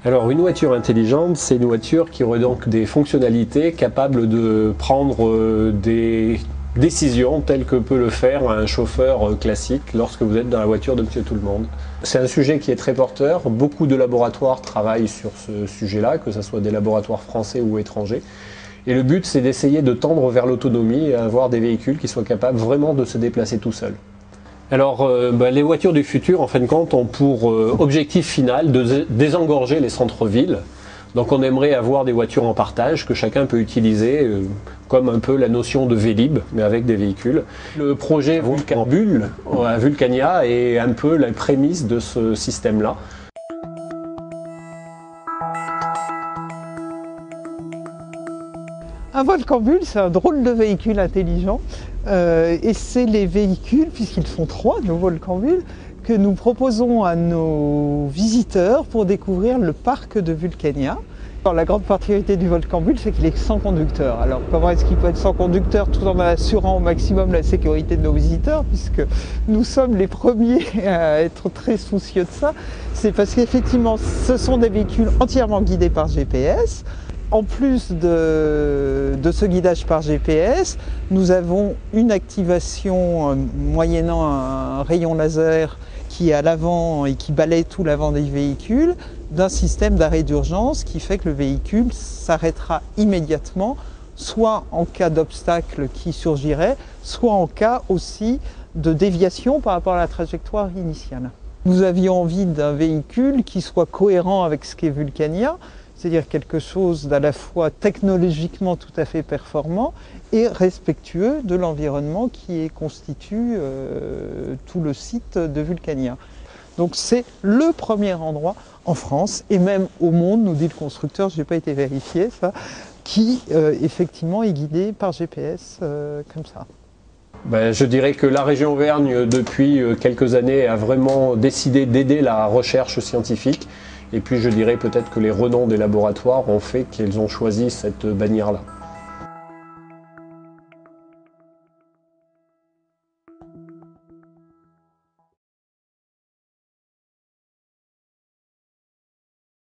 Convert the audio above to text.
Alors une voiture intelligente, c'est une voiture qui aurait donc des fonctionnalités capables de prendre des décisions telles que peut le faire un chauffeur classique lorsque vous êtes dans la voiture de Monsieur Tout-le-Monde. C'est un sujet qui est très porteur, beaucoup de laboratoires travaillent sur ce sujet-là, que ce soit des laboratoires français ou étrangers. Et le but, c'est d'essayer de tendre vers l'autonomie et avoir des véhicules qui soient capables vraiment de se déplacer tout seuls. Alors, les voitures du futur, en fin de compte, ont pour objectif final de désengorger les centres-villes. Donc on aimerait avoir des voitures en partage que chacun peut utiliser, comme un peu la notion de Vélib, mais avec des véhicules. Le projet Vulcanbule à Vulcania est un peu la prémisse de ce système-là. Un Volcanbule, c'est un drôle de véhicule intelligent et c'est les véhicules, puisqu'ils sont 3, nos Volcanbules, que nous proposons à nos visiteurs pour découvrir le parc de Vulcania. Alors, la grande particularité du Volcanbule, c'est qu'il est sans conducteur. Alors comment est-ce qu'il peut être sans conducteur tout en assurant au maximum la sécurité de nos visiteurs, puisque nous sommes les premiers à être très soucieux de ça. C'est parce qu'effectivement, ce sont des véhicules entièrement guidés par GPS. En plus de ce guidage par GPS, nous avons une activation moyennant un rayon laser qui est à l'avant et qui balaye tout l'avant des véhicules, d'un système d'arrêt d'urgence qui fait que le véhicule s'arrêtera immédiatement, soit en cas d'obstacle qui surgirait, soit en cas aussi de déviation par rapport à la trajectoire initiale. Nous avions envie d'un véhicule qui soit cohérent avec ce qu'est Vulcania, c'est-à-dire quelque chose d'à la fois technologiquement tout à fait performant et respectueux de l'environnement qui constitue tout le site de Vulcania. Donc c'est le premier endroit en France et même au monde, nous dit le constructeur, je n'ai pas été vérifié ça, qui effectivement est guidé par GPS comme ça. Je dirais que la région Auvergne, depuis quelques années, a vraiment décidé d'aider la recherche scientifique. Et puis je dirais peut-être que les renoms des laboratoires ont fait qu'ils ont choisi cette bannière-là.